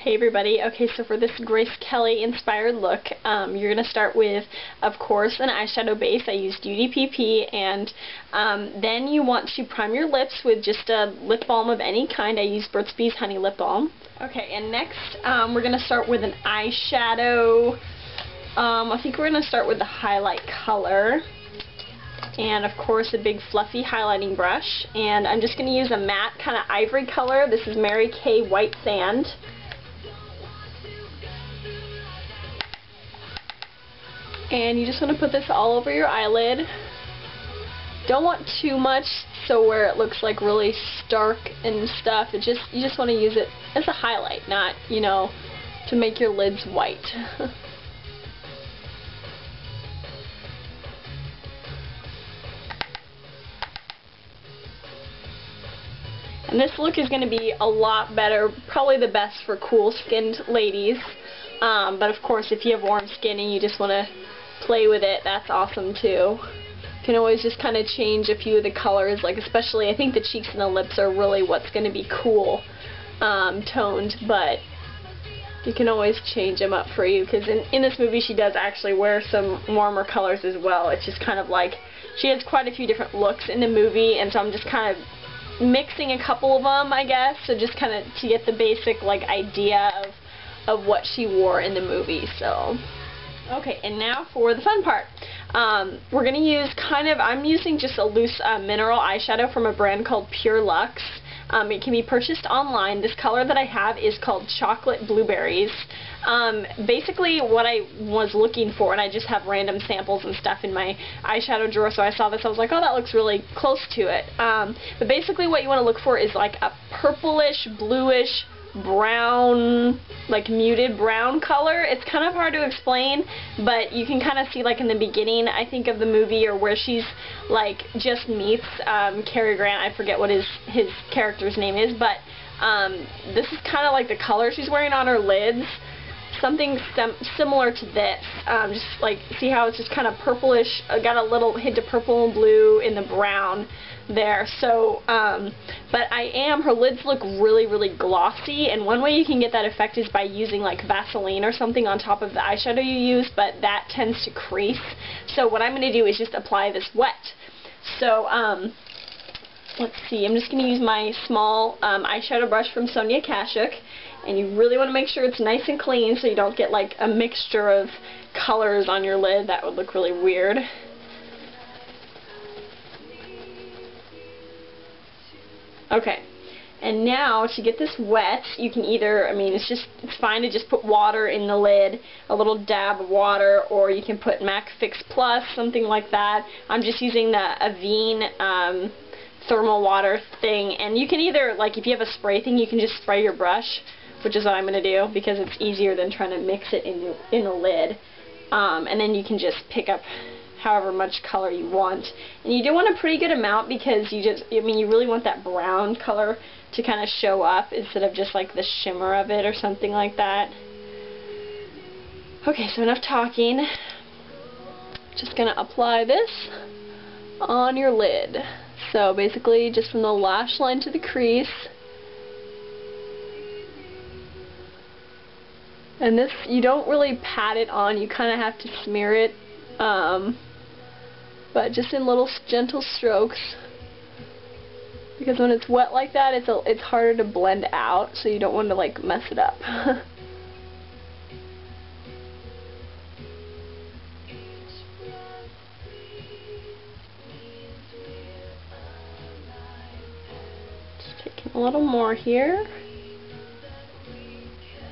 Hey everybody, okay, so for this Grace Kelly inspired look, you're going to start with, of course, an eyeshadow base. I used UDPP, and then you want to prime your lips with just a lip balm of any kind. I used Burt's Bees Honey Lip Balm. Okay, and next we're going to start with an eyeshadow. I think we're going to start with the highlight color. And of course a big fluffy highlighting brush. And I'm just going to use a matte kind of ivory color. This is Mary Kay White Sand. And you just want to put this all over your eyelid. Don't want too much so where it looks like really stark and stuff. You just want to use it as a highlight, not, you know, to make your lids white. And this look is going to be a lot better, probably the best for cool-skinned ladies. But of course, if you have warm skin and you just want to play with it, that's awesome too. You can always just kind of change a few of the colors, like especially I think the cheeks and the lips are really what's going to be cool toned, but you can always change them up for you, because in this movie she does actually wear some warmer colors as well. It's just kind of like she has quite a few different looks in the movie, and so I'm just kind of mixing a couple of them, I guess, so just kind of to get the basic like idea of what she wore in the movie. So okay, and now for the fun part. We're going to use I'm using just a loose mineral eyeshadow from a brand called Pure Luxe. It can be purchased online. This color that I have is called Chocolate Blueberries. Basically what I was looking for, and I just have random samples and stuff in my eyeshadow drawer, so I saw this, I was like, oh, that looks really close to it. But basically what you want to look for is like a purplish, bluish, brown, like muted brown color. It's kind of hard to explain, but you can kind of see like in the beginning, I think, of the movie, or where she's like just meets Cary Grant. I forget what his character's name is, but this is kind of like the color she's wearing on her lids. Something similar to this. Just like, see how it's just kind of purplish, got a little hint of purple and blue in the brown there. So, but her lids look really, really glossy, and one way you can get that effect is by using like Vaseline or something on top of the eyeshadow you use, but that tends to crease. So what I'm going to do is just apply this wet. So, let's see, I'm just going to use my small eyeshadow brush from Sonia Kashuk, and you really want to make sure it's nice and clean so you don't get like a mixture of colors on your lid. That would look really weird. Okay, and now to get this wet, you can either, it's fine to just put water in the lid, a little dab of water, or you can put MAC Fix Plus, something like that. I'm just using the Avene thermal water thing, and you can either, like if you have a spray thing, you can just spray your brush, which is what I'm going to do, because it's easier than trying to mix it in the lid. And then you can just pick up however much color you want. And you do want a pretty good amount, because you really want that brown color to kind of show up instead of just like the shimmer of it or something like that. Okay, so enough talking. Just gonna apply this on your lid. So basically just from the lash line to the crease. And this, you don't really pat it on, you kind of have to smear it. But just in little gentle strokes, because when it's wet like that, it's harder to blend out, so you don't want to like mess it up. Just taking a little more here,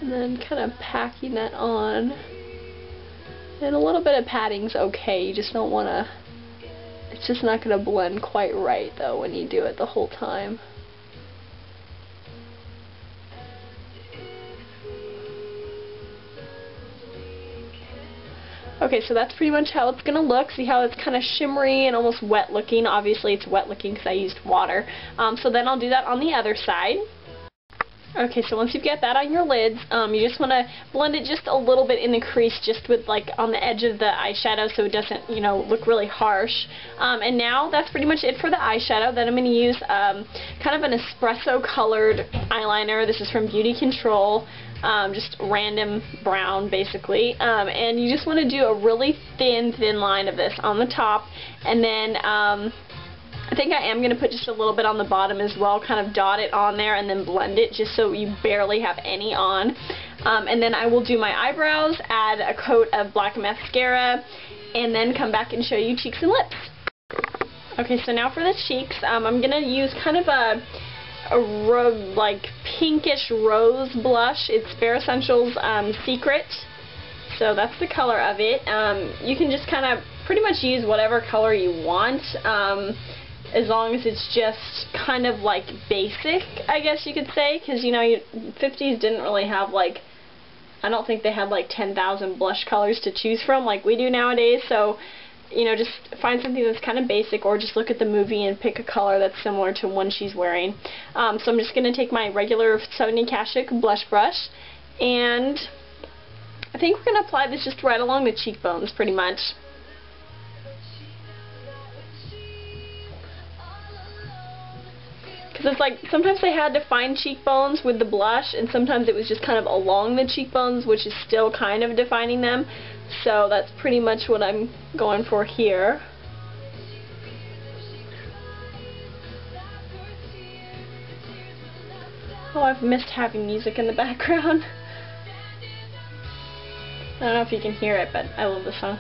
and then kind of packing that on. And a little bit of patting's okay, you just don't want to. It's just not going to blend quite right, though, when you do it the whole time. Okay, so that's pretty much how it's going to look. See how it's kind of shimmery and almost wet looking? Obviously it's wet looking because I used water. So then I'll do that on the other side. Okay, so once you've got that on your lids, you just want to blend it just a little bit in the crease, just with like on the edge of the eyeshadow, so it doesn't, you know, look really harsh. And now that's pretty much it for the eyeshadow. Then I'm going to use kind of an espresso colored eyeliner. This is from Beauticontrol. Just random brown, basically. And you just want to do a really thin line of this on the top, and then I think I am going to put just a little bit on the bottom as well, kind of dot it on there and then blend it just so you barely have any on. And then I will do my eyebrows, add a coat of black mascara, and then come back and show you cheeks and lips. Okay, so now for the cheeks, I'm going to use kind of a like pinkish rose blush. It's Escentuals Secret. So that's the color of it. You can just kind of pretty much use whatever color you want. As long as it's just kind of like basic, I guess you could say, because you know, 50s didn't really have like, I don't think they had like 10,000 blush colors to choose from like we do nowadays, so you know, just find something that's kind of basic, or just look at the movie and pick a color that's similar to one she's wearing. So I'm just going to take my regular 70 Kashuk blush brush, and I think we're going to apply this just right along the cheekbones pretty much. Because it's like, sometimes they had defined cheekbones with the blush, and sometimes it was just kind of along the cheekbones, which is still kind of defining them. So that's pretty much what I'm going for here. Oh, I've missed having music in the background. I don't know if you can hear it, but I love the song.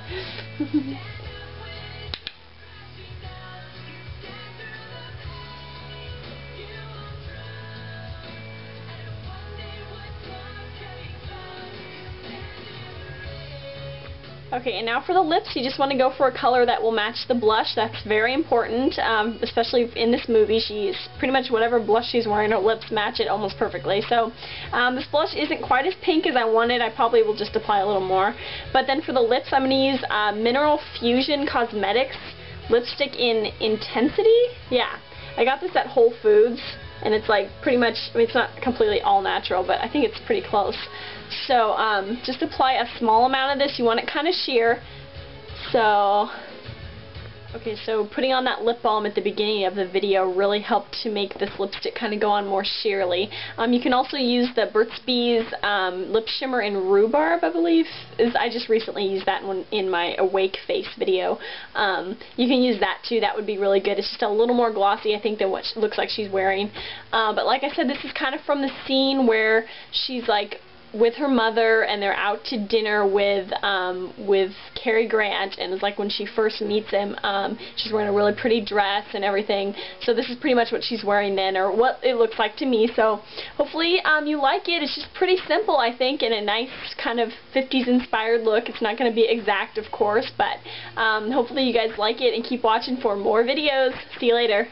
Okay, and now for the lips, you just want to go for a color that will match the blush. That's very important, especially in this movie. She's pretty much whatever blush she's wearing, her lips match it almost perfectly. So this blush isn't quite as pink as I wanted. I probably will just apply a little more. But then for the lips, I'm going to use Mineral Fusion Cosmetics lipstick in Intensity. Yeah, I got this at Whole Foods, and it's like pretty much, I mean, it's not completely all natural, but I think it's pretty close. So just apply a small amount of this. You want it kind of sheer. So, okay, so putting on that lip balm at the beginning of the video really helped to make this lipstick kind of go on more sheerly. You can also use the Burt's Bees Lip Shimmer in Rhubarb, I believe. I just recently used that one in my Awake Face video. You can use that too. That would be really good. It's just a little more glossy, I think, than what she looks like she's wearing. But like I said, this is kind of from the scene where she's like with her mother, and they're out to dinner with Cary Grant, and it's like when she first meets him, she's wearing a really pretty dress and everything. So this is pretty much what she's wearing then, or what it looks like to me. So hopefully you like it. It's just pretty simple, I think, and a nice kind of 50s inspired look. It's not going to be exact, of course, but hopefully you guys like it, and keep watching for more videos. See you later.